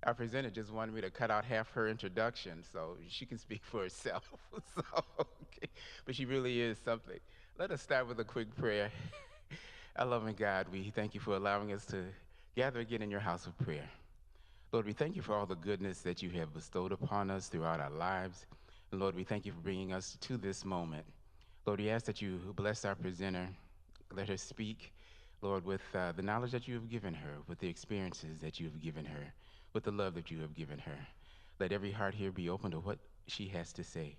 Our presenter just wanted me to cut out half her introduction so she can speak for herself. So, okay. But she really is something. Let us start with a quick prayer. Our loving God, we thank you for allowing us to gather again in your house of prayer. Lord, we thank you for all the goodness that you have bestowed upon us throughout our lives. And Lord, we thank you for bringing us to this moment. Lord, we ask that you bless our presenter, let her speak, Lord, with the knowledge that you have given her, with the experiences that you have given her, with the love that you have given her. Let every heart here be open to what she has to say.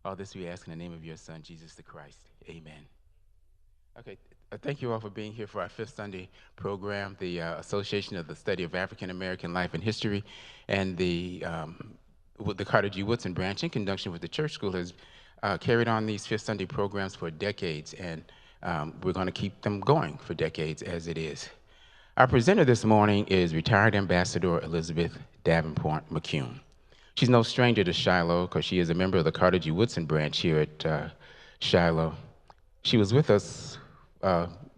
All this we ask in the name of your Son, Jesus the Christ. Amen. Okay, thank you all for being here for our fifth Sunday program. The Association of the Study of African American Life and History and with the Carter G. Woodson branch, in conjunction with the church school, has carried on these fifth Sunday programs for decades, and we're going to keep them going for decades as it is. Our presenter this morning is retired Ambassador Elizabeth Davenport McCune. She's no stranger to Shiloh because she is a member of the Carter G. Woodson branch here at Shiloh. She was with us,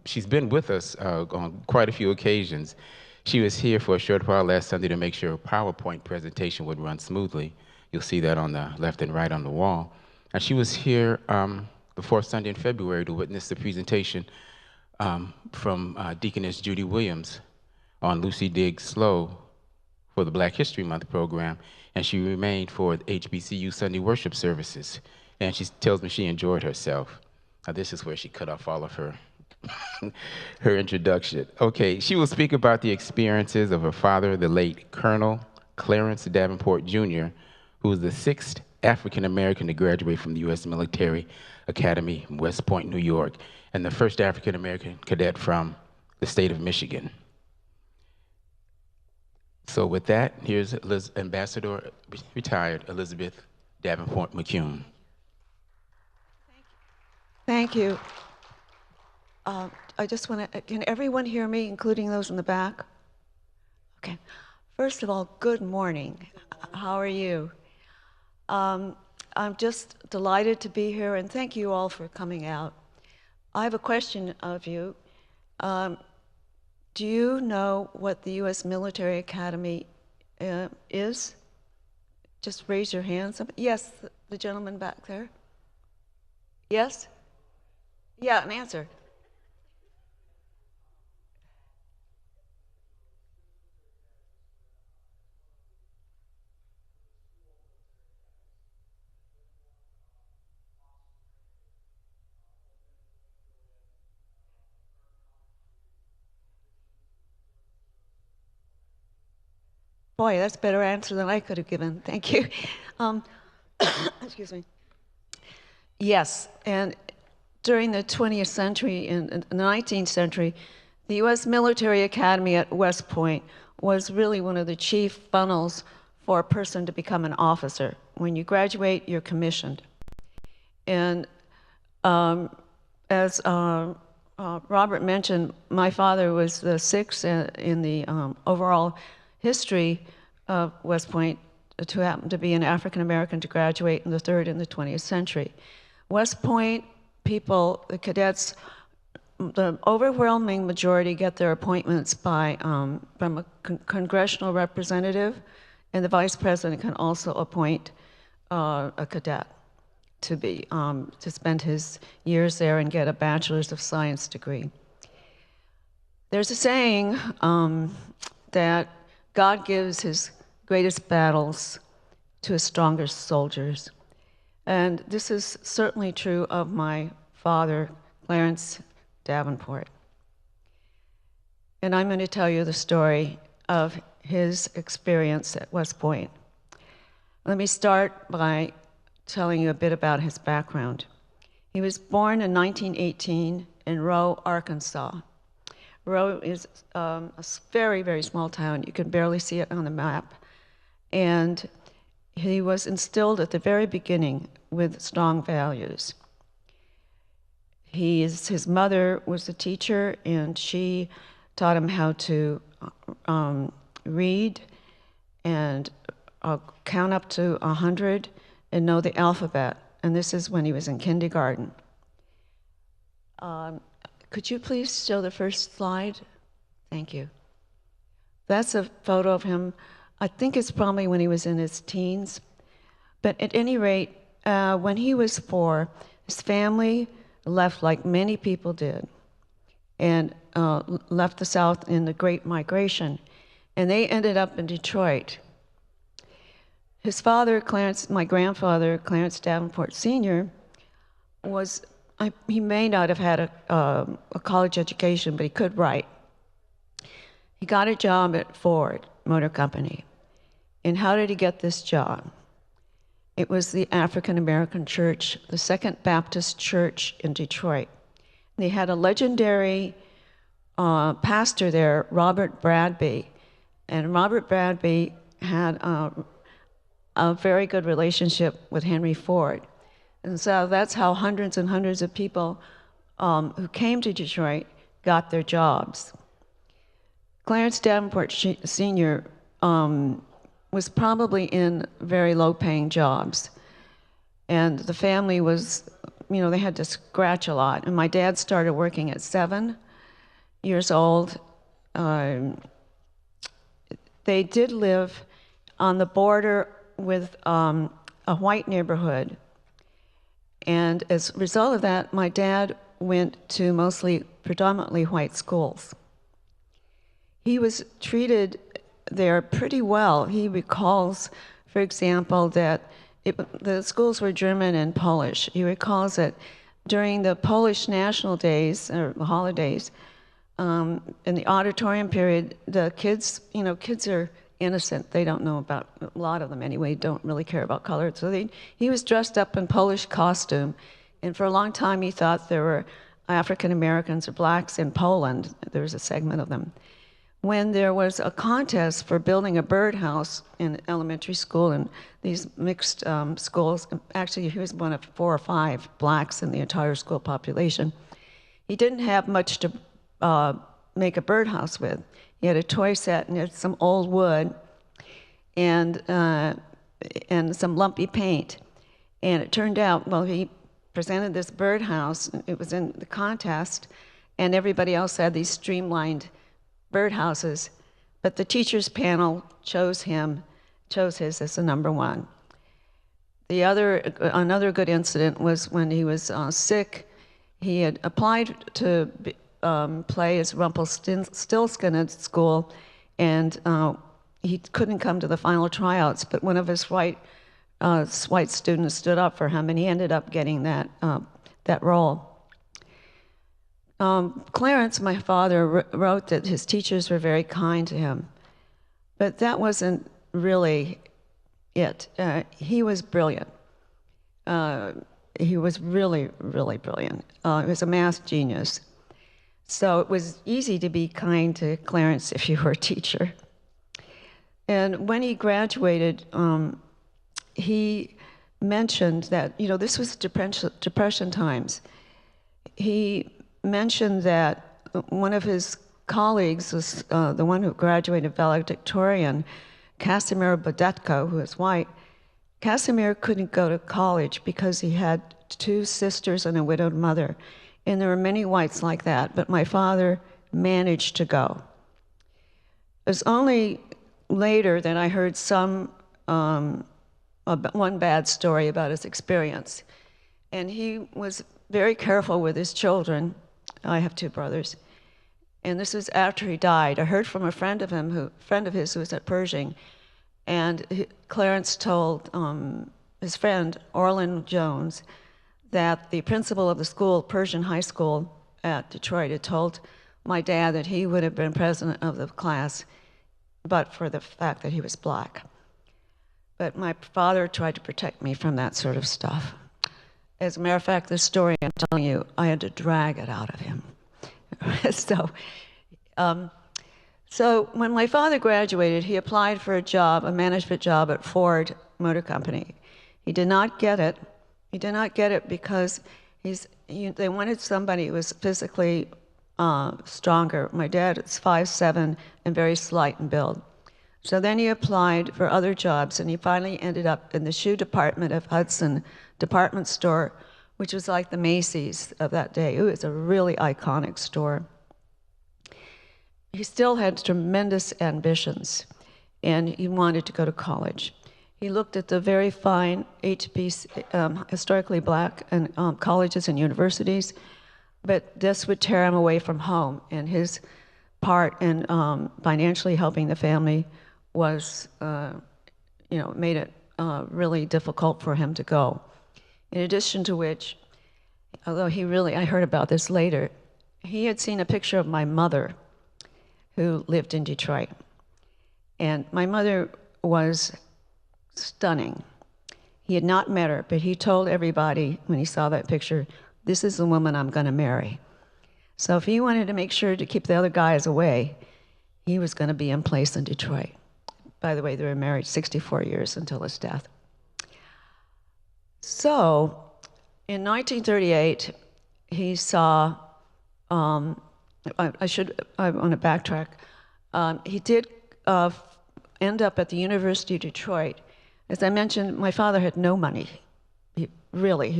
she's been with us on quite a few occasions. She was here for a short while last Sunday to make sure a PowerPoint presentation would run smoothly. You'll see that on the left and right on the wall. And she was here the fourth Sunday in February to witness the presentation from Deaconess Judy Williams on Lucy Diggs Slow for the Black History Month program, and she remained for the HBCU Sunday worship services. And she tells me she enjoyed herself. Now, this is where she cut off all of her her introduction. Okay, she will speak about the experiences of her father, the late Colonel Clarence Davenport Jr., who was the sixth African American to graduate from the U.S. Military Academy in West Point, New York, and the first African American cadet from the state of Michigan. So with that, here's Ambassador retired Elizabeth Davenport McCune. Thank you. I just want to, can everyone hear me, including those in the back? Okay. First of all, good morning. How are you? I'm just delighted to be here, and thank you all for coming out. I have a question of you. Do you know what the U.S. Military Academy is? Just raise your hands. Yes, the gentleman back there. Yes? Yeah, an answer. Boy, that's a better answer than I could have given. Thank you. Um, excuse me. Yes, and during the 20th century and the 19th century, the U.S. Military Academy at West Point was really one of the chief funnels for a person to become an officer. When you graduate, you're commissioned. And as Robert mentioned, my father was the sixth in the overall history of West Point to happen to be an African American to graduate in the third in the 20th century. West Point people, the cadets, the overwhelming majority get their appointments by from a congressional representative, and the vice president can also appoint a cadet to be to spend his years there and get a bachelor's of science degree. There's a saying that God gives his greatest battles to his strongest soldiers. And this is certainly true of my father, Clarence Davenport. And I'm going to tell you the story of his experience at West Point. Let me start by telling you a bit about his background. He was born in 1918 in Rowe, Arkansas. Rowe is a very, very small town. You can barely see it on the map. And he was instilled at the very beginning with strong values. His mother was a teacher, and she taught him how to read and count up to 100 and know the alphabet. And this is when he was in kindergarten. Could you please show the first slide? Thank you. That's a photo of him I think it's probably when he was in his teens. But at any rate, when he was 4, his family left like many people did, and left the South in the Great Migration, and they ended up in Detroit. His father, my grandfather, Clarence Davenport Sr., he may not have had a college education, but he could write. He got a job at Ford Motor Company. And how did he get this job? It was the African American Church, the Second Baptist Church in Detroit. They had a legendary pastor there, Robert Bradby. And Robert Bradby had a very good relationship with Henry Ford. And so that's how hundreds and hundreds of people who came to Detroit got their jobs. Clarence Davenport Sr. Was probably in very low-paying jobs. And the family was, they had to scratch a lot. And my dad started working at 7 years old. They did live on the border with a white neighborhood. And as a result of that, my dad went to predominantly white schools. He was treated there pretty well. He recalls, for example, that the schools were German and Polish. He recalls that during the Polish national days, or holidays, in the auditorium period, the kids, kids are innocent. They don't know about, a lot of them anyway, don't really care about color. So he was dressed up in Polish costume, and for a long time he thought there were African Americans or blacks in Poland. There was a segment of them. When there was a contest for building a birdhouse in elementary school, and these mixed schools, actually he was one of 4 or 5 blacks in the entire school population, he didn't have much to make a birdhouse with. He had a toy set and had some old wood and some lumpy paint. And it turned out, he presented this birdhouse, it was in the contest, and everybody else had these streamlined birdhouses, but the teachers panel chose his as the number 1. Another good incident was when he was sick. He had applied to play as Rumpelstiltskin at school, and he couldn't come to the final tryouts, but one of his white students stood up for him, and he ended up getting that role. Clarence, my father, wrote that his teachers were very kind to him, but that wasn't really it. He was brilliant. He was really, really brilliant. He was a math genius. So it was easy to be kind to Clarence if you were a teacher. And when he graduated, he mentioned that, this was depression times. He mentioned that one of his colleagues was the one who graduated valedictorian, Casimir Bodetko, who is white. Casimir couldn't go to college because he had 2 sisters and a widowed mother. And there were many whites like that, but my father managed to go. It was only later that I heard one bad story about his experience. And he was very careful with his children. I have 2 brothers. And this was after he died. I heard from a friend of his who was at Pershing, and Clarence told his friend, Orland Jones, that the principal of the school, Pershing High School at Detroit, had told my dad that he would have been president of the class, but for the fact that he was black. But my father tried to protect me from that sort of stuff. As a matter of fact, this story I'm telling you, I had to drag it out of him. So when my father graduated, he applied for a management job at Ford Motor Company. He did not get it. He did not get it because they wanted somebody who was physically stronger. My dad is 5'7" and very slight in build. So then he applied for other jobs, and he finally ended up in the shoe department of Hudson Department Store, which was like the Macy's of that day. It was a really iconic store. He still had tremendous ambitions. and he wanted to go to college. He looked at the very fine historically black and colleges and universities, but this would tear him away from home, and his part in financially helping the family was, made it really difficult for him to go. In addition to which, although I heard about this later, he had seen a picture of my mother who lived in Detroit. And my mother was stunning. He had not met her, but he told everybody when he saw that picture, this is the woman I'm going to marry. So if he wanted to make sure to keep the other guys away, he was going to be in place in Detroit. By the way, they were married 64 years until his death. So in 1938, he saw, I want to backtrack. He did end up at the University of Detroit. As I mentioned, my father had no money. He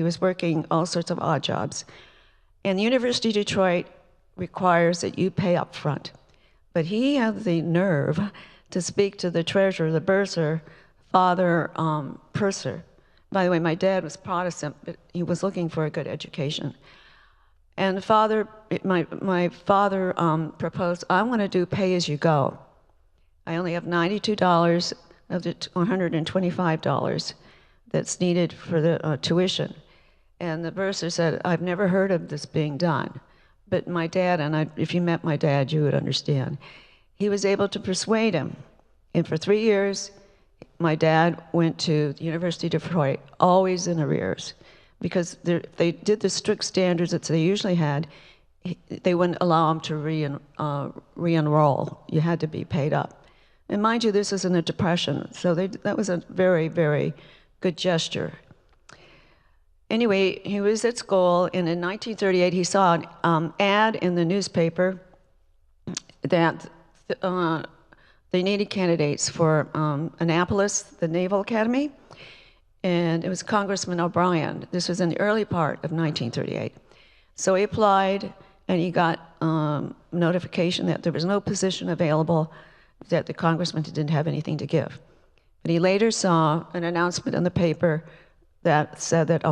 was working all sorts of odd jobs. And the University of Detroit requires that you pay up front. But he had the nerve to speak to the treasurer, the bursar, Father Purser. By the way, my dad was Protestant, but he was looking for a good education. And my father proposed, I want to do pay-as-you-go. I only have $92 of the $125 that's needed for the tuition. And the bursar said, I've never heard of this being done. But my dad, if you met my dad, you would understand. He was able to persuade him. And for 3 years, my dad went to the University of Detroit, always in arrears. Because they did the strict standards that they usually had, they wouldn't allow him to re-enroll. You had to be paid up. And mind you, this was in the Depression, so that was a very, very good gesture. Anyway, he was at school, and in 1938, he saw an ad in the newspaper that they needed candidates for Annapolis, the Naval Academy, and it was Congressman O'Brien. This was in the early part of 1938. So he applied, and he got notification that there was no position available, that the congressman didn't have anything to give. But he later saw an announcement in the paper that said that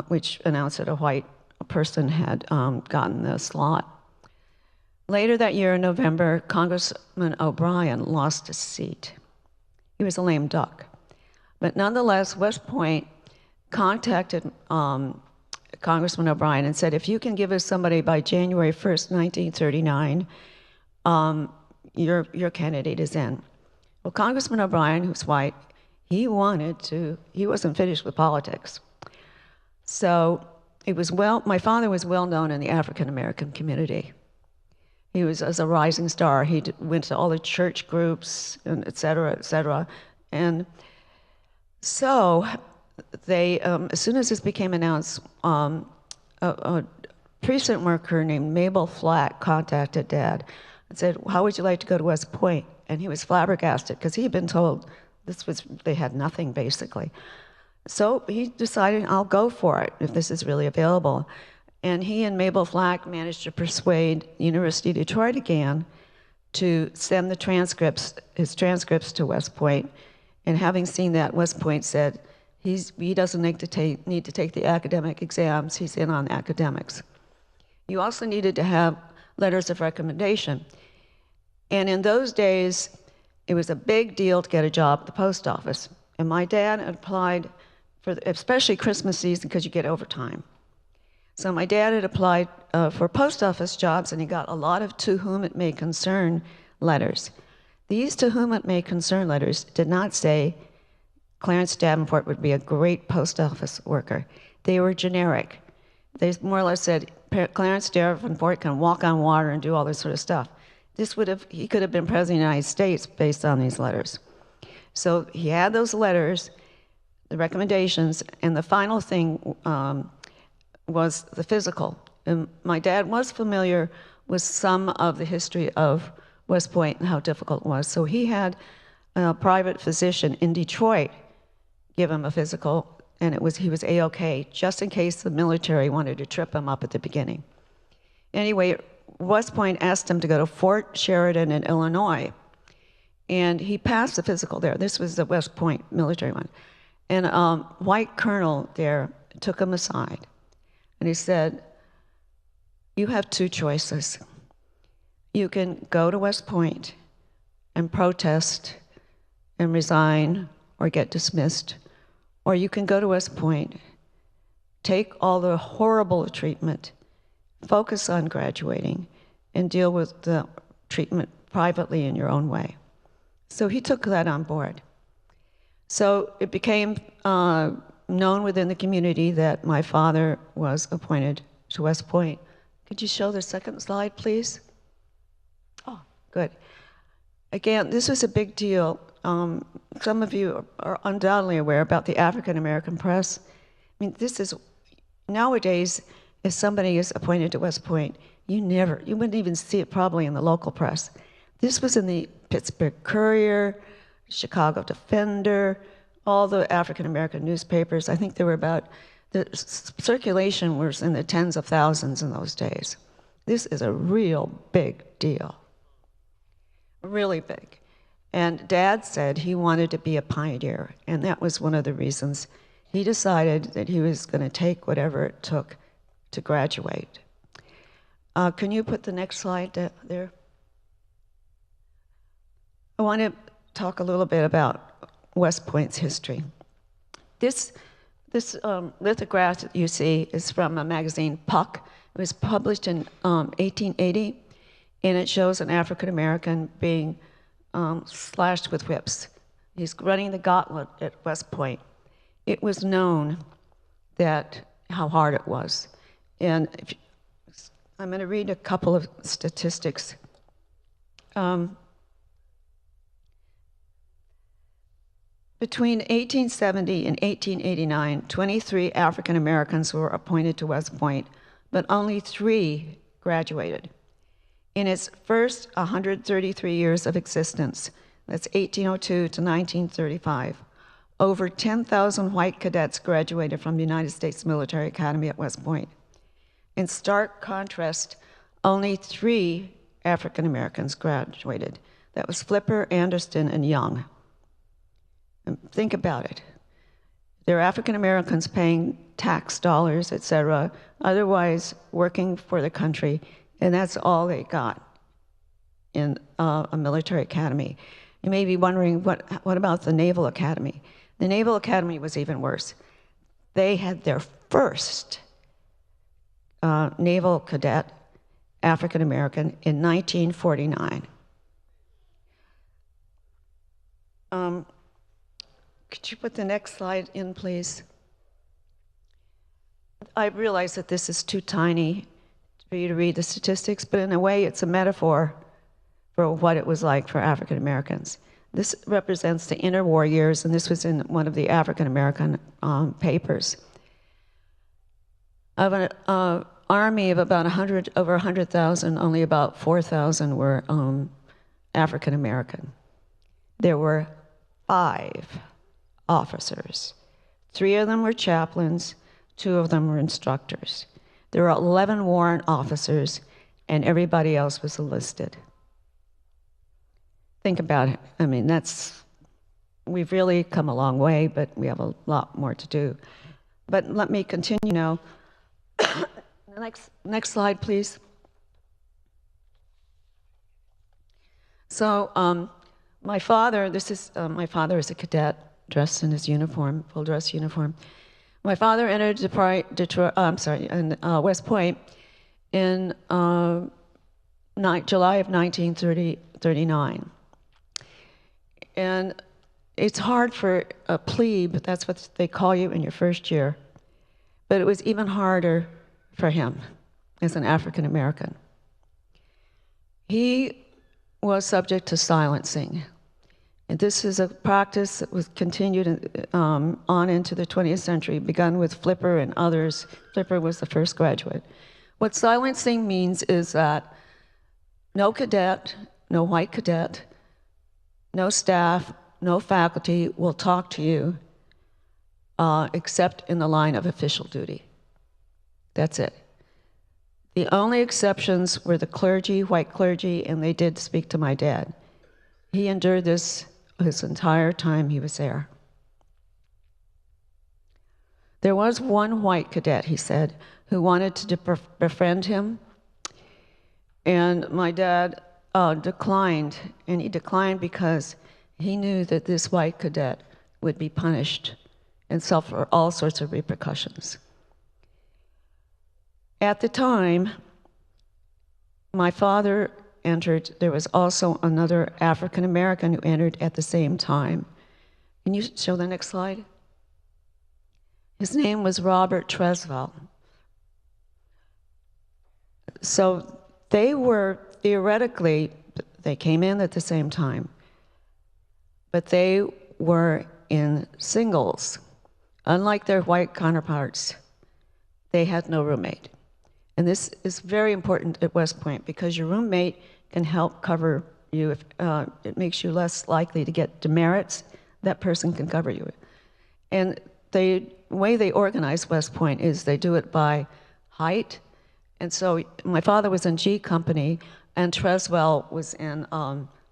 which announced that a white person had gotten the slot. Later that year in November, Congressman O'Brien lost his seat. He was a lame duck. But nonetheless, West Point contacted Congressman O'Brien and said, if you can give us somebody by January 1st, 1939, your candidate is in. Well, Congressman O'Brien, who's white, he wasn't finished with politics. So my father was well known in the African American community. He was as a rising star. He went to all the church groups, and et cetera, et cetera. And so they, as soon as this became announced, a precinct worker named Mabel Flack contacted Dad and said, how would you like to go to West Point? And he was flabbergasted because he had been told they had nothing, basically. So he decided, I'll go for it if this is really available. And he and Mabel Flack managed to persuade University of Detroit again to send his transcripts to West Point. And having seen that, West Point said, he doesn't need to take the academic exams, he's in on academics. You also needed to have letters of recommendation. And in those days, it was a big deal to get a job at the post office. And my dad applied especially Christmas season, because you get overtime. So my dad had applied for post office jobs, and he got a lot of to whom it may concern letters. These to whom it may concern letters did not say Clarence Davenport would be a great post office worker. They were generic. They more or less said, Clarence Davenport can walk on water and do all this sort of stuff. He could have been president of the United States based on these letters. So he had those letters, the recommendations, and the final thing was the physical. And my dad was familiar with some of the history of West Point and how difficult it was. So he had a private physician in Detroit give him a physical, and he was A-OK, just in case the military wanted to trip him up at the beginning. Anyway, West Point asked him to go to Fort Sheridan in Illinois. And he passed the physical there. This was the West Point military one. And a white colonel there took him aside, and he said, "You have two choices. You can go to West Point and protest and resign or get dismissed, or you can go to West Point, take all the horrible treatment, focus on graduating, and deal with the treatment privately in your own way." So he took that on board. So it became known within the community that my father was appointed to West Point. Could you show the second slide, please? Oh, good. Again, this was a big deal. Some of you are undoubtedly aware about the African American press. I mean, this is, nowadays, if somebody is appointed to West Point, you wouldn't even see it probably in the local press. This was in the Pittsburgh Courier, Chicago Defender, all the African American newspapers. I think there were about, the circulation was in the tens of thousands in those days. This is a real big deal, really big. And Dad said he wanted to be a pioneer, and that was one of the reasons he decided that he was going to take whatever it took to graduate. Can you put the next slide there? I want to talk a little bit about West Point's history. This lithograph that you see is from a magazine, Puck. It was published in 1880, and it shows an African American being slashed with whips. He's running the gauntlet at West Point. It was known that how hard it was. And I'm going to read a couple of statistics. Between 1870 and 1889, 23 African Americans were appointed to West Point, but only 3 graduated. In its first 133 years of existence, that's 1802 to 1935, over 10,000 white cadets graduated from the United States Military Academy at West Point. In stark contrast, only 3 African Americans graduated. That was Flipper, Anderson, and Young. And think about it. They're African Americans paying tax dollars, et cetera, otherwise working for the country, and that's all they got in a military academy. You may be wondering, what about the Naval Academy? The Naval Academy was even worse. They had their first naval cadet, African American, in 1949. Could you put the next slide in, please? I realize that this is too tiny for you to read the statistics, but in a way it's a metaphor for what it was like for African Americans. This represents the interwar years, and this was in one of the African American papers. Of an army of about over 100,000, only about 4,000 were African American. There were 5 officers. 3 of them were chaplains, 2 of them were instructors. There were 11 warrant officers, and everybody else was enlisted. Think about it. I mean, we've really come a long way, but we have a lot more to do. But let me continue now. Next slide, please. So my father is a cadet dressed in his uniform, full dress uniform. My father entered West Point in July of 1939. And it's hard for a plebe, that's what they call you in your first year, but it was even harder for him as an African American. He was subject to silencing. And this is a practice that was continued on into the 20th century, begun with Flipper and others. Flipper was the first graduate. What silencing means is that no cadet, no white cadet, no staff, no faculty will talk to you except in the line of official duty. That's it. The only exceptions were the clergy, white clergy, and they did speak to my dad. He endured this his entire time he was there. There was one white cadet, he said, who wanted to befriend him, and my dad declined, and he declined because he knew that this white cadet would be punished and suffer all sorts of repercussions. At the time, my father entered. There was also another African American who entered at the same time. Can you show the next slide? His name was Robert Treswell. So they were theoretically, they came in at the same time, but they were in singles. Unlike their white counterparts, they had no roommate. And this is very important at West Point because your roommate can help cover you. If it makes you less likely to get demerits, that person can cover you. And the way they organize West Point is they do it by height. And so my father was in G Company, and Treswell was in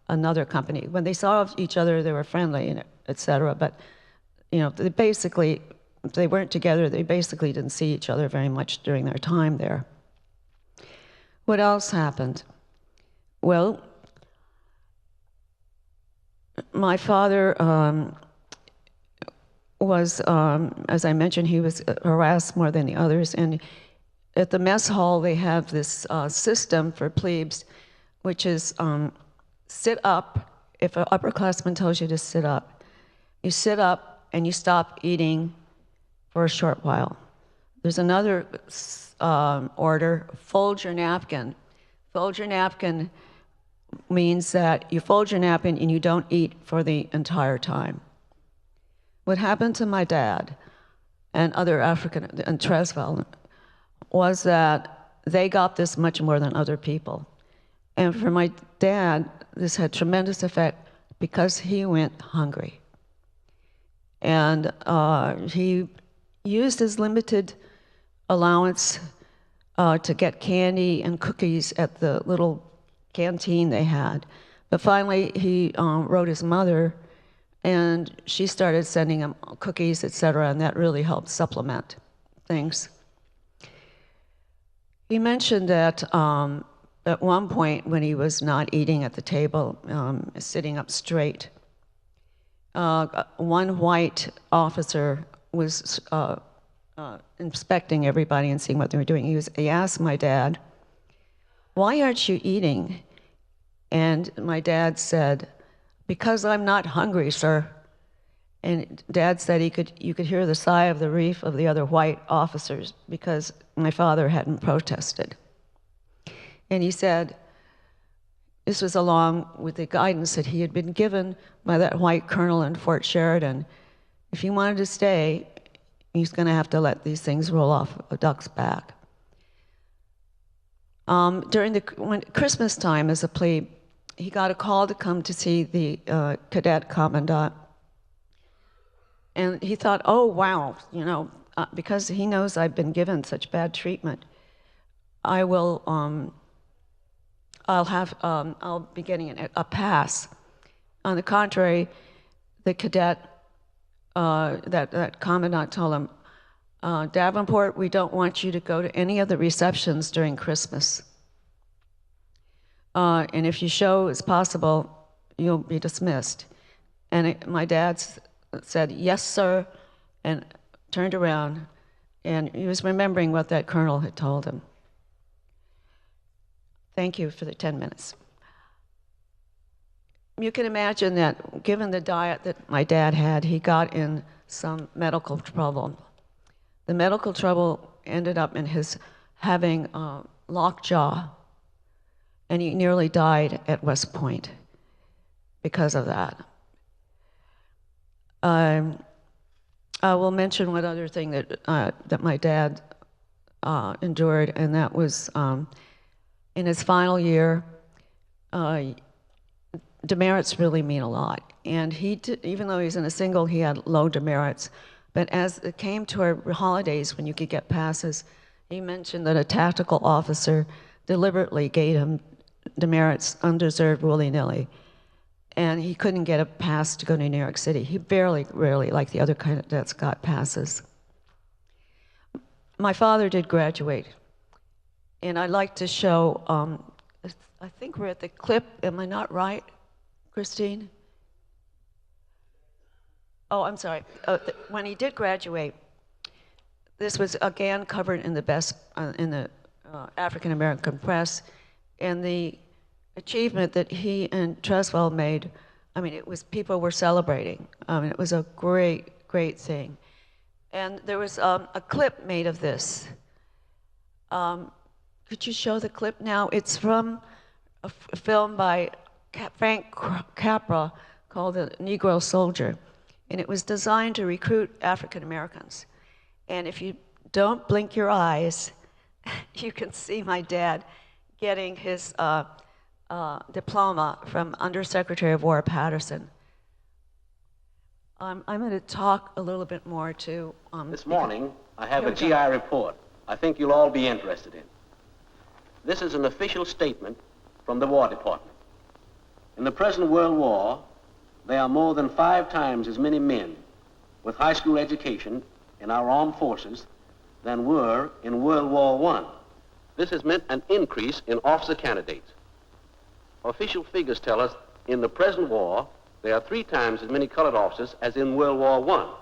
another company. When they saw each other, they were friendly, and et cetera. But you know, they weren't together. They basically didn't see each other very much during their time there. What else happened? Well, my father was, as I mentioned, he was harassed more than the others. And at the mess hall, they have this system for plebes, which is sit up. If an upperclassman tells you to sit up, you sit up and you stop eating for a short while. There's another order, fold your napkin. Fold your napkin means that you fold your napkin and you don't eat for the entire time. What happened to my dad and other African, and Treswell, was that they got this much more than other people. And for my dad, this had tremendous effect because he went hungry. And he used his limited allowance to get candy and cookies at the little canteen they had. But finally, he wrote his mother, and she started sending him cookies, et cetera, and that really helped supplement things. He mentioned that at one point when he was not eating at the table, sitting up straight, one white officer was inspecting everybody and seeing what they were doing. He asked my dad, "Why aren't you eating?" And my dad said, "Because I'm not hungry, sir." And Dad said you could hear the sigh of the relief of the other white officers because my father hadn't protested. And he said, this was along with the guidance that he had been given by that white colonel in Fort Sheridan. If he wanted to stay, he's going to have to let these things roll off a duck's back. During Christmas time as a plebe, he got a call to come to see the cadet commandant. And he thought, oh, wow, you know, because he knows I've been given such bad treatment, I'll be getting a pass. On the contrary, the cadet, that commandant told him, Davenport, we don't want you to go to any of the receptions during Christmas. And if you show it's possible, you'll be dismissed. And my dad said, yes, sir, and turned around, and he was remembering what that colonel had told him. Thank you for the 10 minutes. You can imagine that given the diet that my dad had, he got in some medical trouble. The medical trouble ended up in his having lockjaw, and he nearly died at West Point because of that. I will mention one other thing that my dad endured, and that was in his final year. Demerits really mean a lot, and even though he's in a single, he had low demerits. But as it came to our holidays when you could get passes, he mentioned that a tactical officer deliberately gave him demerits undeserved willy-nilly. and he couldn't get a pass to go to New York City. He rarely, like the other candidates, got passes. My father did graduate, and I'd like to show, I think we're at the clip, am I not right, Christine? Oh, I'm sorry. When he did graduate, this was again covered in the African American press, and the achievement that he and Treswell made, I mean, people were celebrating. It was a great thing. And there was a clip made of this. Could you show the clip now? It's from a film by Frank Capra called The Negro Soldier. And it was designed to recruit African Americans. And if you don't blink your eyes, you can see my dad getting his diploma from Undersecretary of War Patterson. I'm going to talk a little bit more to... This morning, I have a GI report I think you'll all be interested in. This is an official statement from the War Department. In the present World War, there are more than 5 times as many men with high school education in our armed forces than were in World War I. This has meant an increase in officer candidates. Official figures tell us in the present war, there are 3 times as many colored officers as in World War I.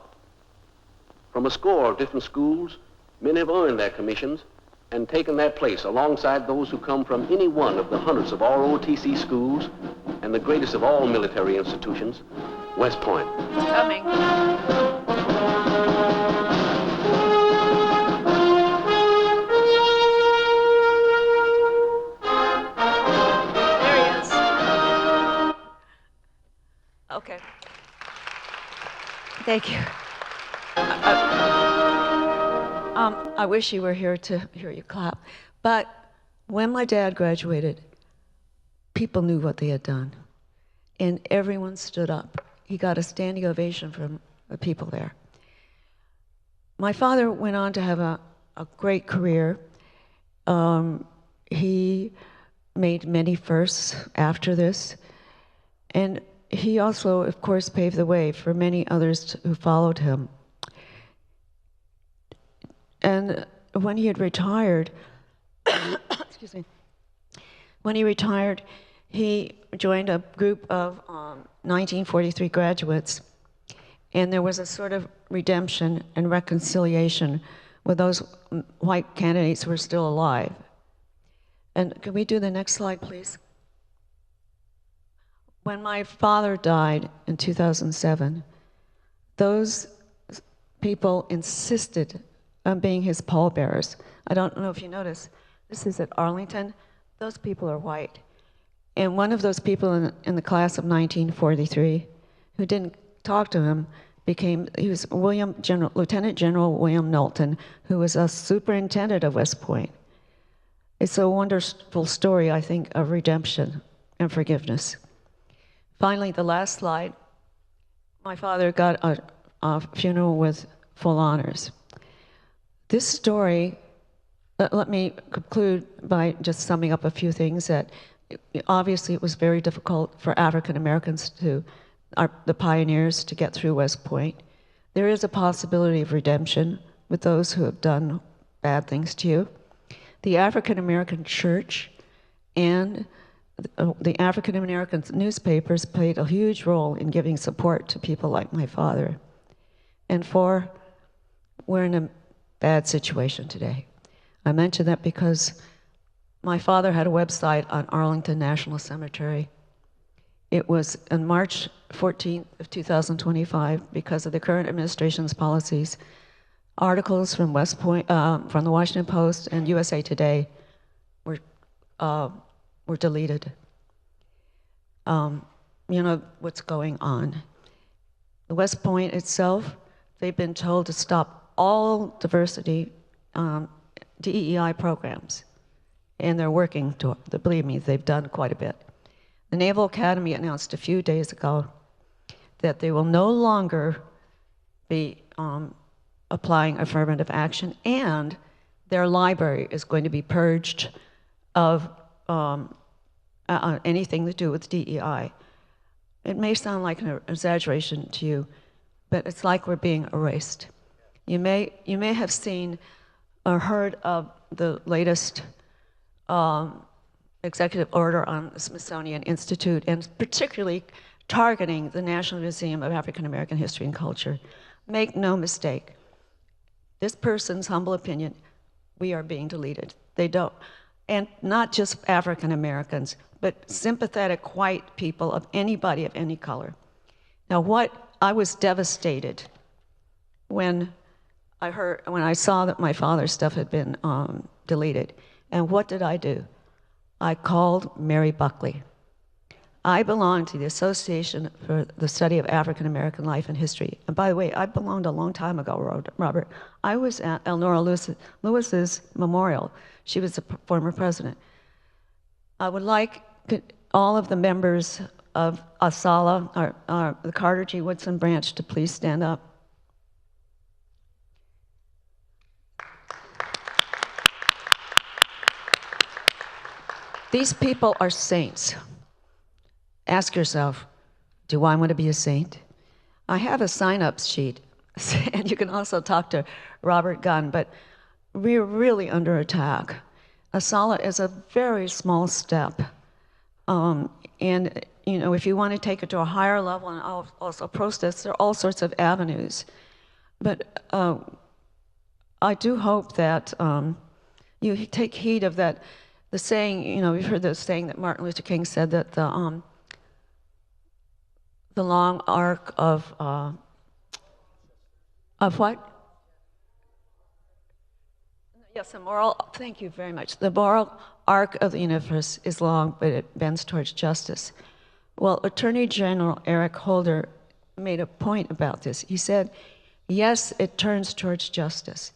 From a score of different schools, men have earned their commissions and taken their place alongside those who come from any one of the hundreds of ROTC schools and the greatest of all military institutions, West Point. It's coming. There he is. Okay. Thank you. I wish you were here to hear you clap. But when my dad graduated, people knew what they had done. And everyone stood up. He got a standing ovation from the people there. My father went on to have a great career. He made many firsts after this. And he also, of course, paved the way for many others who followed him. And when he had retired, excuse me, when he retired, he joined a group of 1943 graduates, and there was a sort of redemption and reconciliation with those white candidates who were still alive. And can we do the next slide, please? When my father died in 2007, those people insisted on being his pallbearers. I don't know if you notice, this is at Arlington. Those people are white. And one of those people in the class of 1943 who didn't talk to him he was Lieutenant General William Knowlton, who was a superintendent of West Point. It's a wonderful story, I think, of redemption and forgiveness. Finally, the last slide. My father got a funeral with full honors. This story, let me conclude by just summing up a few things that obviously it was very difficult for African Americans the pioneers to get through West Point. There is a possibility of redemption with those who have done bad things to you. The African American church and the African American newspapers played a huge role in giving support to people like my father. And we're in a bad situation today. I mention that because my father had a website on Arlington National Cemetery. It was on March 14th of 2025, because of the current administration's policies, articles from West Point, from the Washington Post and USA Today were deleted. You know what's going on. The West Point itself, they've been told to stop all diversity DEI programs, and they're working to, believe me, they've done quite a bit. The Naval Academy announced a few days ago that they will no longer be applying affirmative action, and their library is going to be purged of anything to do with DEI. It may sound like an exaggeration to you, but it's like we're being erased. You may have seen or heard of the latest executive order on the Smithsonian Institute, and particularly targeting the National Museum of African American History and Culture. Make no mistake, this person's humble opinion, we are being deleted. They don't. And not just African Americans, but sympathetic white people of anybody of any color. Now, I was devastated when I saw that my father's stuff had been deleted. And what did I do? I called Mary Buckley. I belong to the Association for the Study of African American Life and History. And by the way, I belonged a long time ago, Robert. I was at Elnora Lewis's memorial. She was the former president. I would like all of the members of ASALH, the Carter G. Woodson branch, to please stand up. These people are saints. Ask yourself, do I want to be a saint? I have a sign-up sheet, and you can also talk to Robert Gunn, but we're really under attack. ASALH is a very small step. And if you want to take it to a higher level and also protest, there are all sorts of avenues. But I do hope that you take heed of that. The saying, we've heard the saying that Martin Luther King said that the long arc of what? Yes, thank you very much. The moral arc of the universe is long, but it bends towards justice. Well, Attorney General Eric Holder made a point about this. He said, yes, it turns towards justice,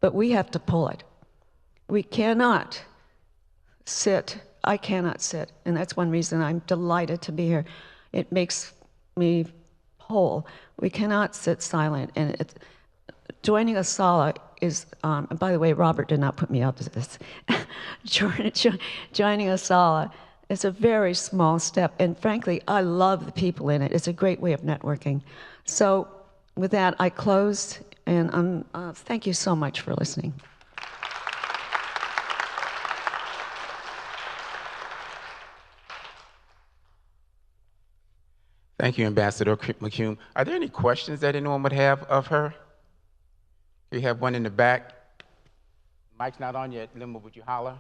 but we have to pull it. We cannot sit. I cannot sit, and that's one reason I'm delighted to be here. It makes me whole. We cannot sit silent, and joining ASALH is, and by the way, Robert did not put me up to this. Joining ASALH is a very small step, and frankly, I love the people in it. It's a great way of networking. So with that, I close, and thank you so much for listening. Thank you, Ambassador McCune. Are there any questions that anyone would have of her? We have one in the back. Mic's not on yet. Lima, would you holler?